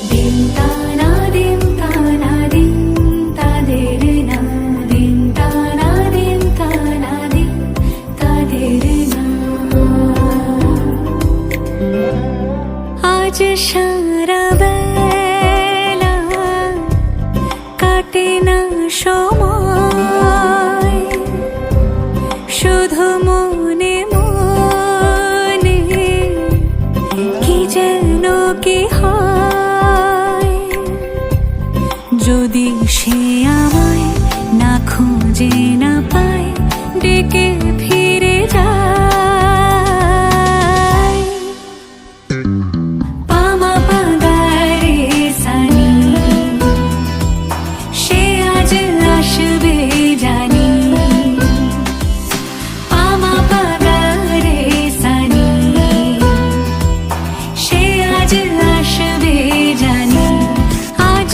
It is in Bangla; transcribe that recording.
দিন তানা দিন তানা দিন তাদের না দিন তানা দিন তানা দিন তাদের না আজ সারা বেলা কাটে না সময় শুধু মনে মনে কি যেন কি হয় যদি সে আমায় না খুঁজে না পায় ডেকে ফিরে যায় পামা পাগারে সানি সে আজ আসবে জানি পামা পাগারে সানি সে আজ আসবে জানি আজ